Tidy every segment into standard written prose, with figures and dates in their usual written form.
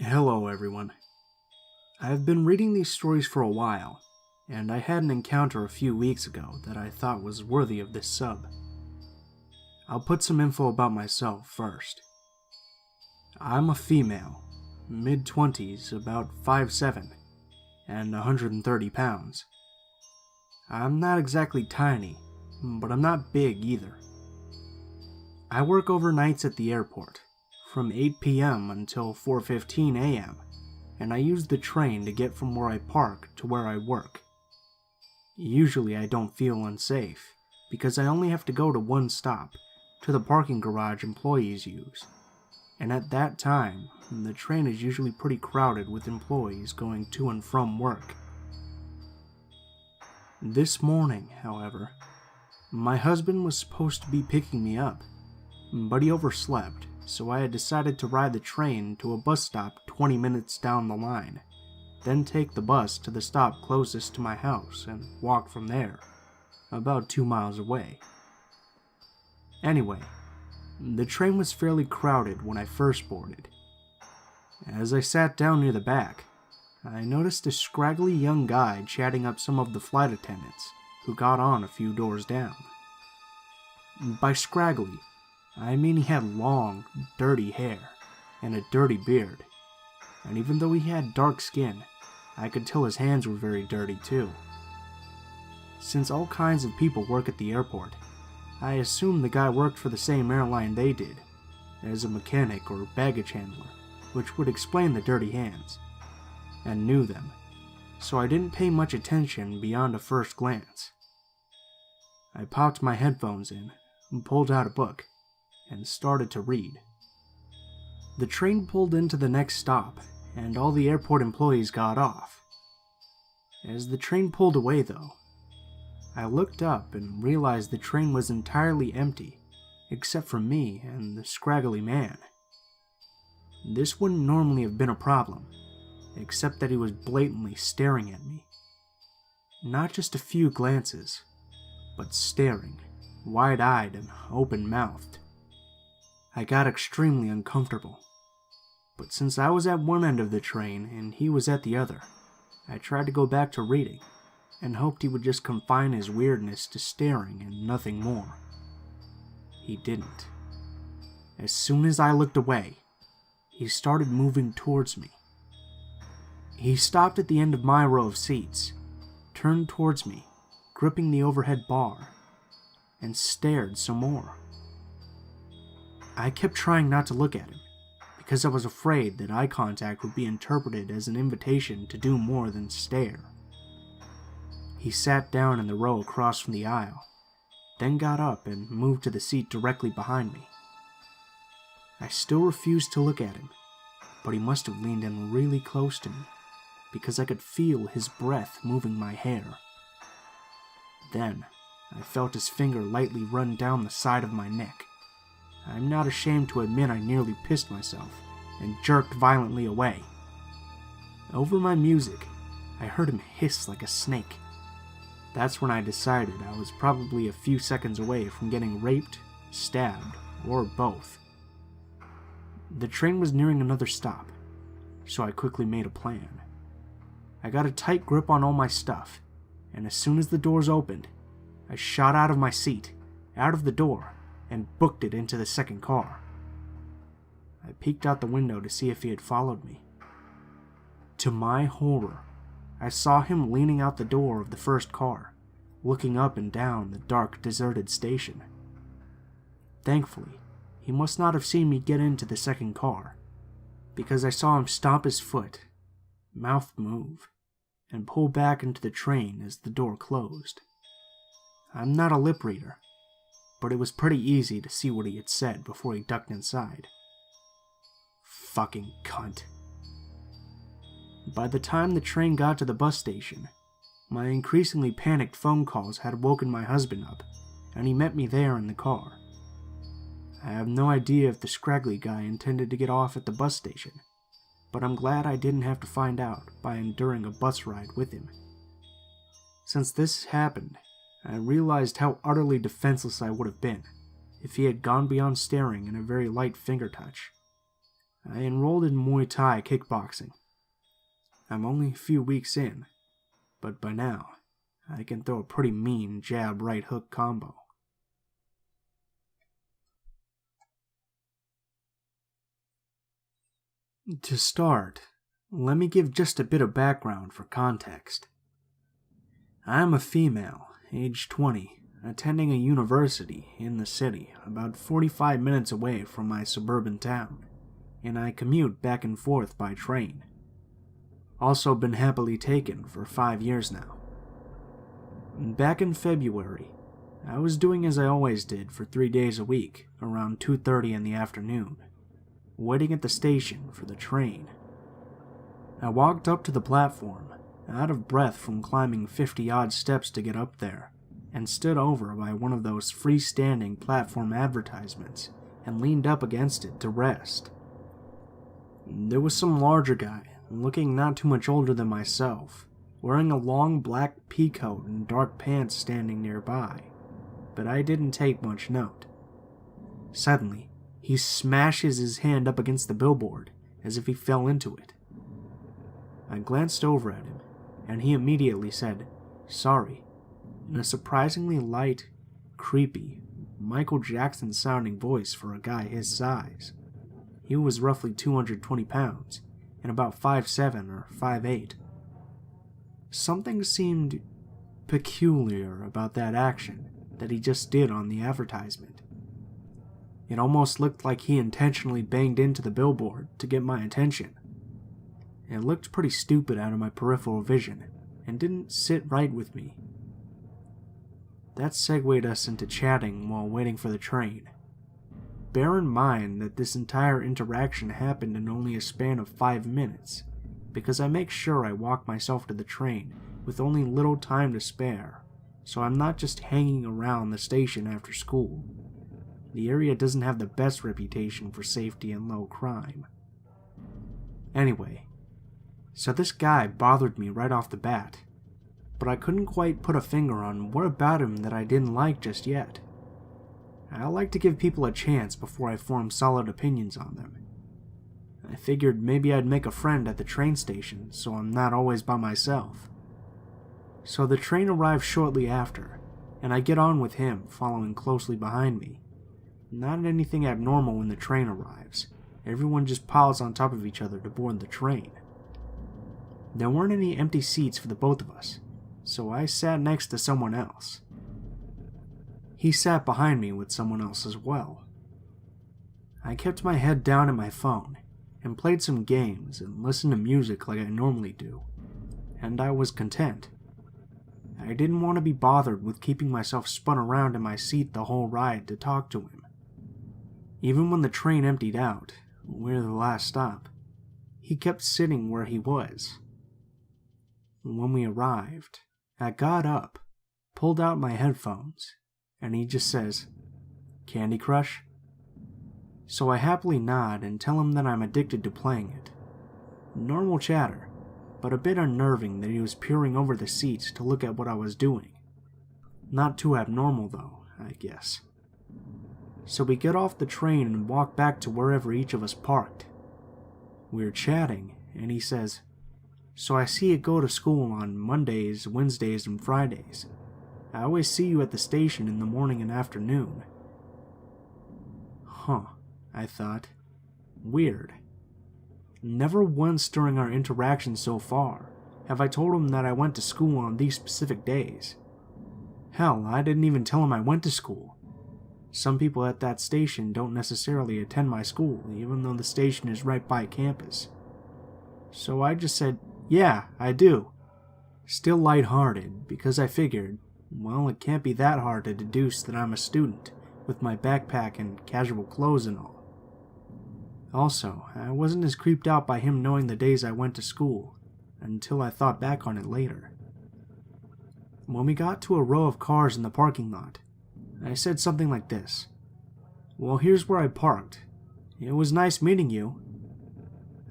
Hello everyone. I've been reading these stories for a while, and I had an encounter a few weeks ago that I thought was worthy of this sub. I'll put some info about myself first. I'm a female, mid-20s, about 5'7", and 130 pounds. I'm not exactly tiny, but I'm not big either. I work overnights at the airport, from 8 p.m. until 4:15 a.m., and I use the train to get from where I park to where I work. Usually I don't feel unsafe, because I only have to go to one stop, to the parking garage employees use. And at that time, the train is usually pretty crowded with employees going to and from work. This morning, however, my husband was supposed to be picking me up, but he overslept, so I had decided to ride the train to a bus stop 20 minutes down the line, then take the bus to the stop closest to my house and walk from there, about 2 miles away. Anyway, the train was fairly crowded when I first boarded. As I sat down near the back, I noticed a scraggly young guy chatting up some of the flight attendants who got on a few doors down. By scraggly, I mean he had long, dirty hair and a dirty beard, and even though he had dark skin, I could tell his hands were very dirty too. Since all kinds of people work at the airport, I assumed the guy worked for the same airline they did, as a mechanic or baggage handler, which would explain the dirty hands, and knew them, so I didn't pay much attention beyond a first glance. I popped my headphones in and pulled out a book and started to read. The train pulled into the next stop, and all the airport employees got off. As the train pulled away, though, I looked up and realized the train was entirely empty, except for me and the scraggly man. This wouldn't normally have been a problem, except that he was blatantly staring at me. Not just a few glances, but staring, wide-eyed and open-mouthed. I got extremely uncomfortable, but since I was at one end of the train and he was at the other, I tried to go back to reading and hoped he would just confine his weirdness to staring and nothing more. He didn't. As soon as I looked away, he started moving towards me. He stopped at the end of my row of seats, turned towards me, gripping the overhead bar, and stared some more. I kept trying not to look at him, because I was afraid that eye contact would be interpreted as an invitation to do more than stare. He sat down in the row across from the aisle, then got up and moved to the seat directly behind me. I still refused to look at him, but he must have leaned in really close to me, because I could feel his breath moving my hair. Then, I felt his finger lightly run down the side of my neck. I'm not ashamed to admit I nearly pissed myself and jerked violently away. Over my music, I heard him hiss like a snake. That's when I decided I was probably a few seconds away from getting raped, stabbed, or both. The train was nearing another stop, so I quickly made a plan. I got a tight grip on all my stuff, and as soon as the doors opened, I shot out of my seat, out of the door, and booked it into the second car. I peeked out the window to see if he had followed me. To my horror, I saw him leaning out the door of the first car, looking up and down the dark, deserted station. Thankfully, he must not have seen me get into the second car, because I saw him stomp his foot, mouth move, and pull back into the train as the door closed. I'm not a lip reader, but it was pretty easy to see what he had said before he ducked inside. Fucking cunt. By the time the train got to the bus station, my increasingly panicked phone calls had woken my husband up, and he met me there in the car. I have no idea if the scraggly guy intended to get off at the bus station, but I'm glad I didn't have to find out by enduring a bus ride with him. Since this happened, I realized how utterly defenseless I would have been if he had gone beyond staring and a very light finger touch. I enrolled in Muay Thai kickboxing. I'm only a few weeks in, but by now, I can throw a pretty mean jab-right hook combo. To start, let me give just a bit of background for context. I am a female, age 20, attending a university in the city about 45 minutes away from my suburban town, and I commute back and forth by train. Also been happily taken for 5 years now. Back in February, I was doing as I always did for 3 days a week, around 2:30 in the afternoon, waiting at the station for the train. I walked up to the platform, out of breath from climbing 50-odd steps to get up there, and stood over by one of those freestanding platform advertisements and leaned up against it to rest. There was some larger guy, looking not too much older than myself, wearing a long black pea coat and dark pants standing nearby, but I didn't take much note. Suddenly, he smashes his hand up against the billboard as if he fell into it. I glanced over at him, and he immediately said, "Sorry," in a surprisingly light, creepy, Michael Jackson-sounding voice for a guy his size. He was roughly 220 pounds, and about 5'7" or 5'8". Something seemed peculiar about that action that he just did on the advertisement. It almost looked like he intentionally banged into the billboard to get my attention. It looked pretty stupid out of my peripheral vision, and didn't sit right with me. That segued us into chatting while waiting for the train. Bear in mind that this entire interaction happened in only a span of 5 minutes, because I make sure I walk myself to the train with only little time to spare, so I'm not just hanging around the station after school. The area doesn't have the best reputation for safety and low crime. Anyway, so this guy bothered me right off the bat, but I couldn't quite put a finger on what about him that I didn't like just yet. I like to give people a chance before I form solid opinions on them. I figured maybe I'd make a friend at the train station so I'm not always by myself. So the train arrived shortly after, and I get on with him following closely behind me. Not anything abnormal when the train arrives. Everyone just piles on top of each other to board the train. There weren't any empty seats for the both of us, so I sat next to someone else. He sat behind me with someone else as well. I kept my head down at my phone and played some games and listened to music like I normally do, and I was content. I didn't want to be bothered with keeping myself spun around in my seat the whole ride to talk to him. Even when the train emptied out, we're the last stop, he kept sitting where he was. When we arrived, I got up, pulled out my headphones, and he just says, "Candy Crush?" So I happily nod and tell him that I'm addicted to playing it. Normal chatter, but a bit unnerving that he was peering over the seats to look at what I was doing. Not too abnormal though, I guess. So we get off the train and walk back to wherever each of us parked. We're chatting, and he says, "So I see you go to school on Mondays, Wednesdays, and Fridays. I always see you at the station in the morning and afternoon." Huh, I thought. Weird. Never once during our interaction so far have I told him that I went to school on these specific days. Hell, I didn't even tell him I went to school. Some people at that station don't necessarily attend my school, even though the station is right by campus. So I just said, "Yeah, I do." Still lighthearted, because I figured, well, it can't be that hard to deduce that I'm a student, with my backpack and casual clothes and all. Also, I wasn't as creeped out by him knowing the days I went to school, until I thought back on it later. When we got to a row of cars in the parking lot, I said something like this: "Well, here's where I parked. It was nice meeting you."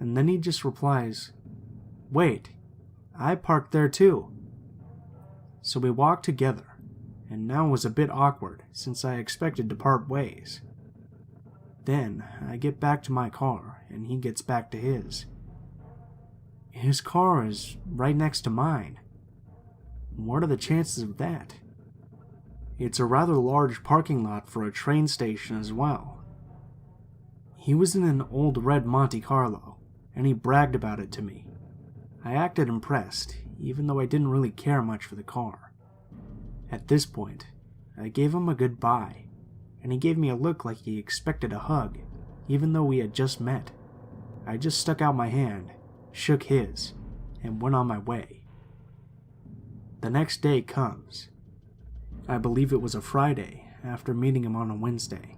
And then he just replies, "Wait, I parked there too." So we walked together, and now it was a bit awkward since I expected to part ways. Then I get back to my car and he gets back to his. His car is right next to mine. What are the chances of that? It's a rather large parking lot for a train station as well. He was in an old red Monte Carlo, and he bragged about it to me. I acted impressed, even though I didn't really care much for the car. At this point, I gave him a goodbye, and he gave me a look like he expected a hug, even though we had just met. I just stuck out my hand, shook his, and went on my way. The next day comes. I believe it was a Friday, after meeting him on a Wednesday.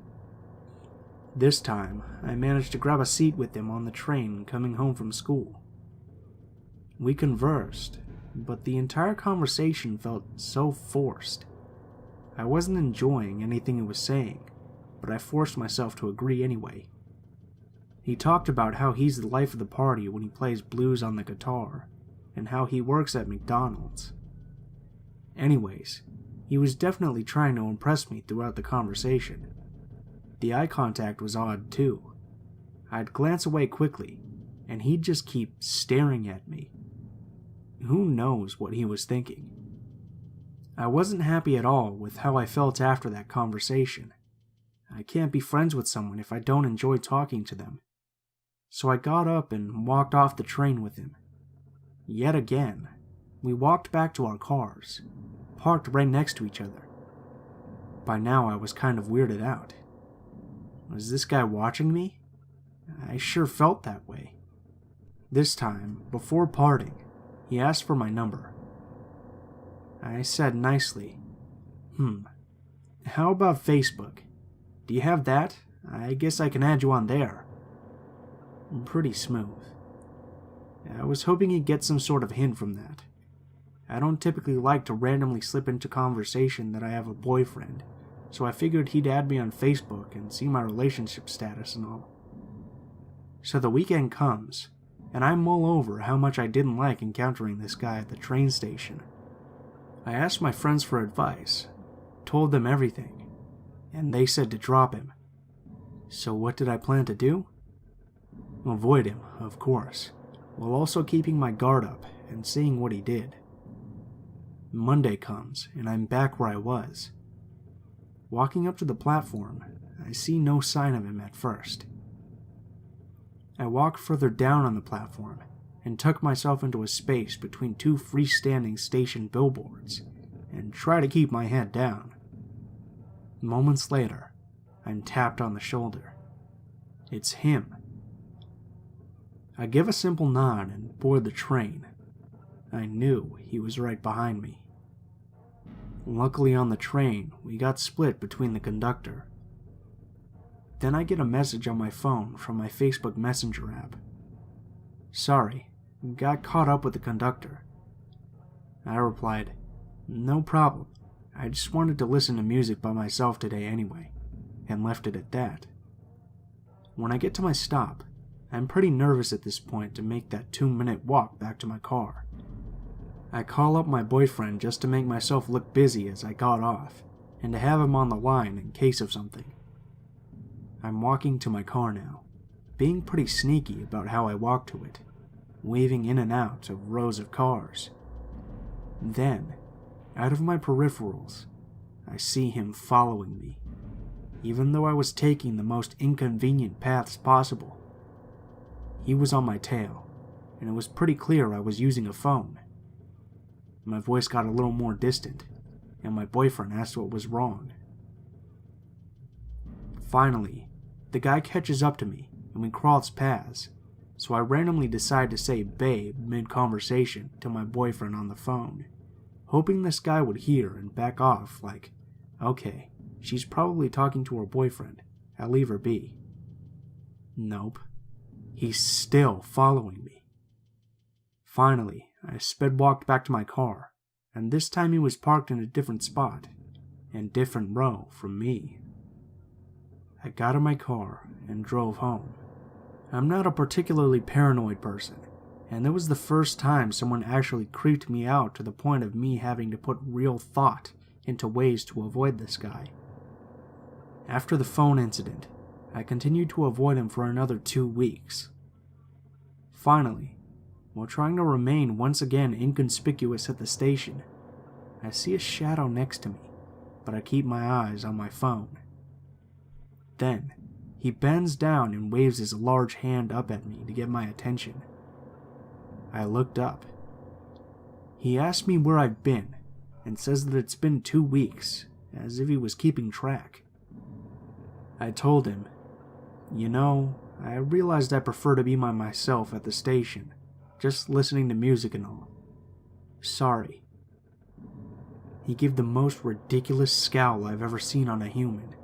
This time, I managed to grab a seat with him on the train coming home from school. We conversed, but the entire conversation felt so forced. I wasn't enjoying anything he was saying, but I forced myself to agree anyway. He talked about how he's the life of the party when he plays blues on the guitar, and how he works at McDonald's. Anyways, he was definitely trying to impress me throughout the conversation. The eye contact was odd too. I'd glance away quickly, and he'd just keep staring at me. Who knows what he was thinking? I wasn't happy at all with how I felt after that conversation. I can't be friends with someone if I don't enjoy talking to them. So I got up and walked off the train with him. Yet again, we walked back to our cars, parked right next to each other. By now I was kind of weirded out. Was this guy watching me? I sure felt that way. This time, before parting, he asked for my number. I said nicely, how about Facebook? Do you have that? I guess I can add you on there. Pretty smooth. I was hoping he'd get some sort of hint from that. I don't typically like to randomly slip into conversation that I have a boyfriend, so I figured he'd add me on Facebook and see my relationship status and all. So the weekend comes, and I mull over how much I didn't like encountering this guy at the train station. I asked my friends for advice, told them everything, and they said to drop him. So what did I plan to do? Avoid him, of course, while also keeping my guard up and seeing what he did. Monday comes, and I'm back where I was. Walking up to the platform, I see no sign of him at first. I walk further down on the platform and tuck myself into a space between two freestanding station billboards and try to keep my head down. Moments later, I'm tapped on the shoulder. It's him. I give a simple nod and board the train. I knew he was right behind me. Luckily on the train, we got split between the conductor. Then I get a message on my phone from my Facebook Messenger app. Sorry, got caught up with the conductor. I replied, no problem. I just wanted to listen to music by myself today anyway, and left it at that. When I get to my stop, I'm pretty nervous at this point to make that 2-minute walk back to my car. I call up my boyfriend just to make myself look busy as I got off, and to have him on the line in case of something. I'm walking to my car now, being pretty sneaky about how I walk to it, weaving in and out of rows of cars. Then, out of my peripherals, I see him following me, even though I was taking the most inconvenient paths possible. He was on my tail, and it was pretty clear I was using a phone. My voice got a little more distant, and my boyfriend asked what was wrong. Finally, the guy catches up to me, and we cross paths, so I randomly decide to say babe mid-conversation to my boyfriend on the phone, hoping this guy would hear and back off like, okay, she's probably talking to her boyfriend, I'll leave her be. Nope. He's still following me. Finally, I sped-walked back to my car, and this time he was parked in a different spot, and different row from me. I got in my car and drove home. I'm not a particularly paranoid person, and it was the first time someone actually creeped me out to the point of me having to put real thought into ways to avoid this guy. After the phone incident, I continued to avoid him for another 2 weeks. Finally, while trying to remain once again inconspicuous at the station, I see a shadow next to me, but I keep my eyes on my phone. Then, he bends down and waves his large hand up at me to get my attention. I looked up. He asked me where I've been, and says that it's been 2 weeks, as if he was keeping track. I told him, I realized I prefer to be by myself at the station, just listening to music and all. Sorry. He gave the most ridiculous scowl I've ever seen on a human,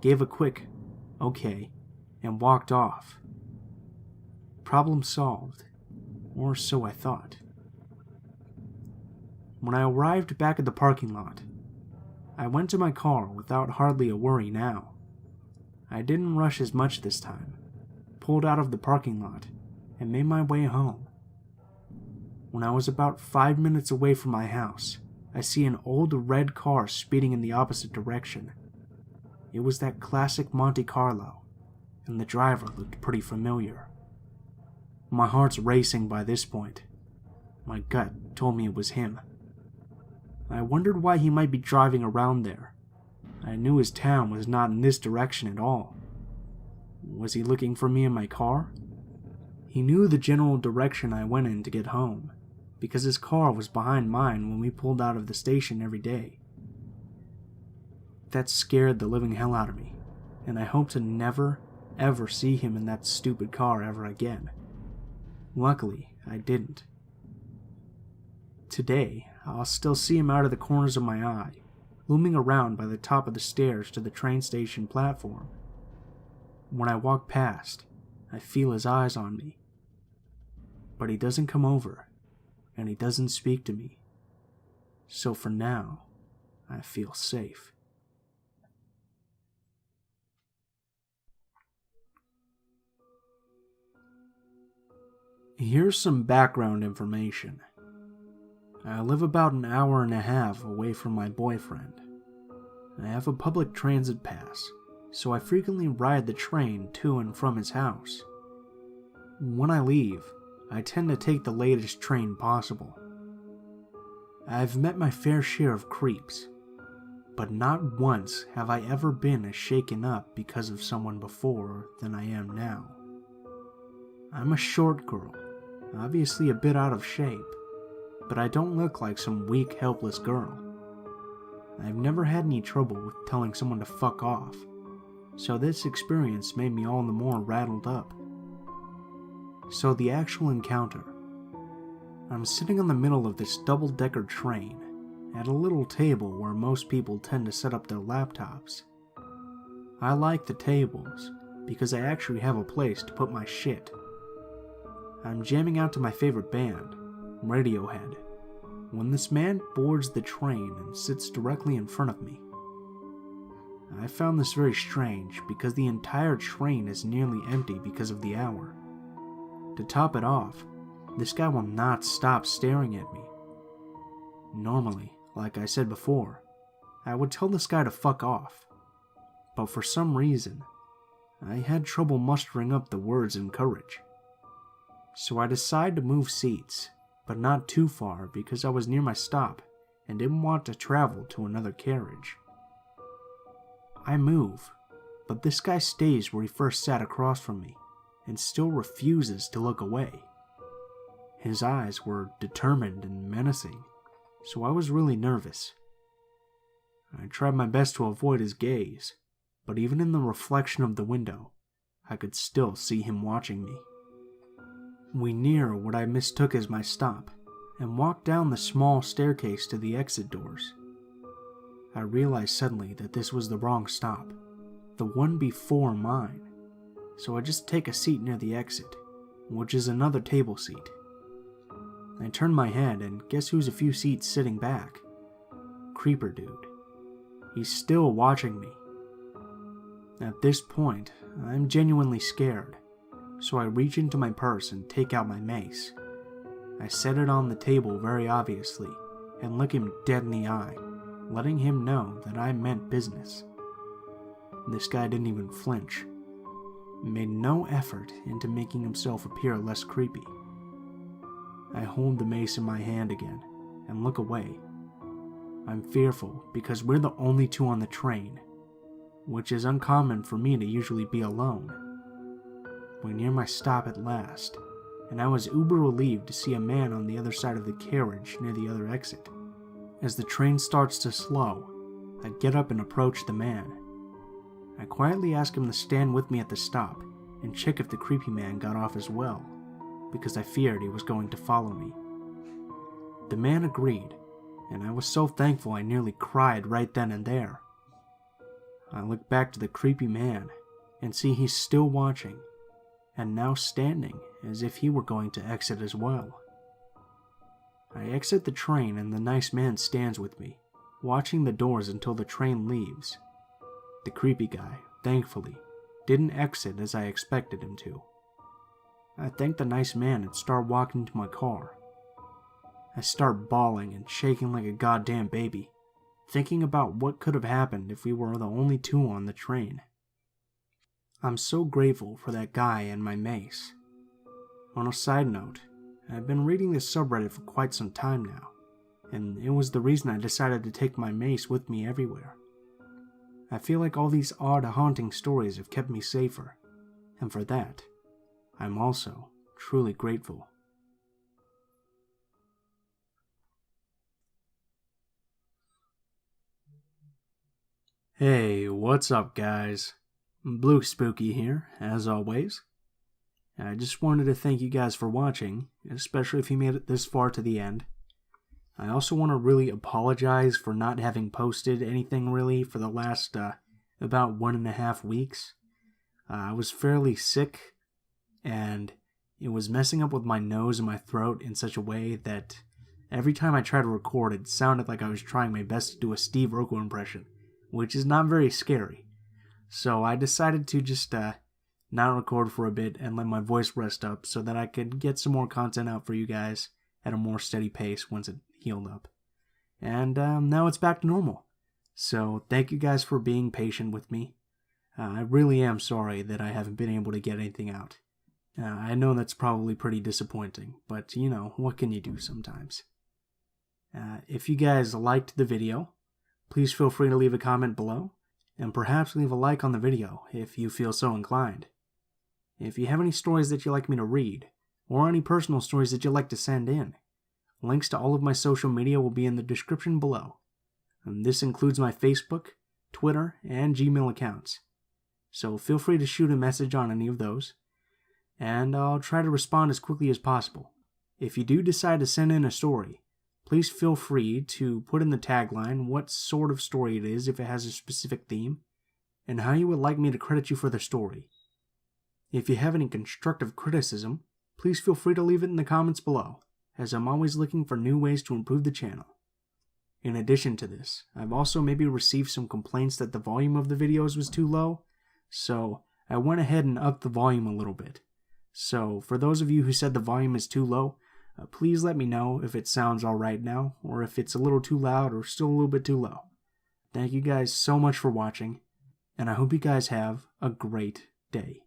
gave a quick, okay, and walked off. Problem solved, or so I thought. When I arrived back at the parking lot, I went to my car without hardly a worry now. I didn't rush as much this time, pulled out of the parking lot, and made my way home. When I was about 5 minutes away from my house, I see an old red car speeding in the opposite direction. It was that classic Monte Carlo, and the driver looked pretty familiar. My heart's racing by this point. My gut told me it was him. I wondered why he might be driving around there. I knew his town was not in this direction at all. Was he looking for me in my car? He knew the general direction I went in to get home, because his car was behind mine when we pulled out of the station every day. That scared the living hell out of me, and I hope to never, ever see him in that stupid car ever again. Luckily, I didn't. Today, I'll still see him out of the corners of my eye, looming around by the top of the stairs to the train station platform. When I walk past, I feel his eyes on me. But he doesn't come over, and he doesn't speak to me. So for now, I feel safe. Here's some background information. I live about an hour and a half away from my boyfriend. I have a public transit pass, so I frequently ride the train to and from his house. When I leave, I tend to take the latest train possible. I've met my fair share of creeps, but not once have I ever been as shaken up because of someone before than I am now. I'm a short girl, obviously a bit out of shape, but I don't look like some weak, helpless girl. I've never had any trouble with telling someone to fuck off, so this experience made me all the more rattled up. So the actual encounter. I'm sitting on the middle of this double-decker train, at a little table where most people tend to set up their laptops. I like the tables, because I actually have a place to put my shit. I'm jamming out to my favorite band, Radiohead, when this man boards the train and sits directly in front of me. I found this very strange because the entire train is nearly empty because of the hour. To top it off, this guy will not stop staring at me. Normally, like I said before, I would tell this guy to fuck off, but for some reason, I had trouble mustering up the words and courage. So I decided to move seats, but not too far because I was near my stop and didn't want to travel to another carriage. I move, but this guy stays where he first sat across from me and still refuses to look away. His eyes were determined and menacing, so I was really nervous. I tried my best to avoid his gaze, but even in the reflection of the window, I could still see him watching me. We near what I mistook as my stop, and walked down the small staircase to the exit doors. I realized suddenly that this was the wrong stop, the one before mine, so I just take a seat near the exit, which is another table seat. I turn my head and guess who's a few seats sitting back? Creeper dude. He's still watching me. At this point, I'm genuinely scared, so I reach into my purse and take out my mace. I set it on the table very obviously, and look him dead in the eye, letting him know that I meant business. This guy didn't even flinch. made no effort into making himself appear less creepy. I hold the mace in my hand again and look away. I'm fearful because we're the only two on the train, which is uncommon for me to usually be alone. We're near my stop at last, and I was uber relieved to see a man on the other side of the carriage near the other exit. As the train starts to slow, I get up and approach the man. I quietly ask him to stand with me at the stop and check if the creepy man got off as well, because I feared he was going to follow me. The man agreed, and I was so thankful I nearly cried right then and there. I look back to the creepy man and see he's still watching, and now standing as if he were going to exit as well. I exit the train and the nice man stands with me, watching the doors until the train leaves. The creepy guy, thankfully, didn't exit as I expected him to. I thank the nice man and start walking to my car. I start bawling and shaking like a goddamn baby, thinking about what could have happened if we were the only two on the train. I'm so grateful for that guy and my mace. On a side note, I've been reading this subreddit for quite some time now, and it was the reason I decided to take my mace with me everywhere. I feel like all these odd, haunting stories have kept me safer, and for that, I'm also truly grateful. Hey, what's up guys? Blue Spooky here, as always. I just wanted to thank you guys for watching, especially if you made it this far to the end. I also want to really apologize for not having posted anything really for the last about 1.5 weeks. I was fairly sick, and it was messing up with my nose and my throat in such a way that every time I tried to record it sounded like I was trying my best to do a Steve Urkel impression, which is not very scary. So I decided to just not record for a bit and let my voice rest up so that I could get some more content out for you guys at a more steady pace once it healed up. And now it's back to normal. So thank you guys for being patient with me. I really am sorry that I haven't been able to get anything out. I know that's probably pretty disappointing, but you know, what can you do sometimes? If you guys liked the video, please feel free to leave a comment below, and perhaps leave a like on the video if you feel so inclined. If you have any stories that you'd like me to read, or any personal stories that you'd like to send in, links to all of my social media will be in the description below. And this includes my Facebook, Twitter, and Gmail accounts. So feel free to shoot a message on any of those, and I'll try to respond as quickly as possible. If you do decide to send in a story, please feel free to put in the tagline what sort of story it is if it has a specific theme, and how you would like me to credit you for the story. If you have any constructive criticism, please feel free to leave it in the comments below, as I'm always looking for new ways to improve the channel. In addition to this, I've also maybe received some complaints that the volume of the videos was too low, so I went ahead and upped the volume a little bit. So for those of you who said the volume is too low, please let me know if it sounds alright now, or if it's a little too loud or still a little bit too low. Thank you guys so much for watching, and I hope you guys have a great day.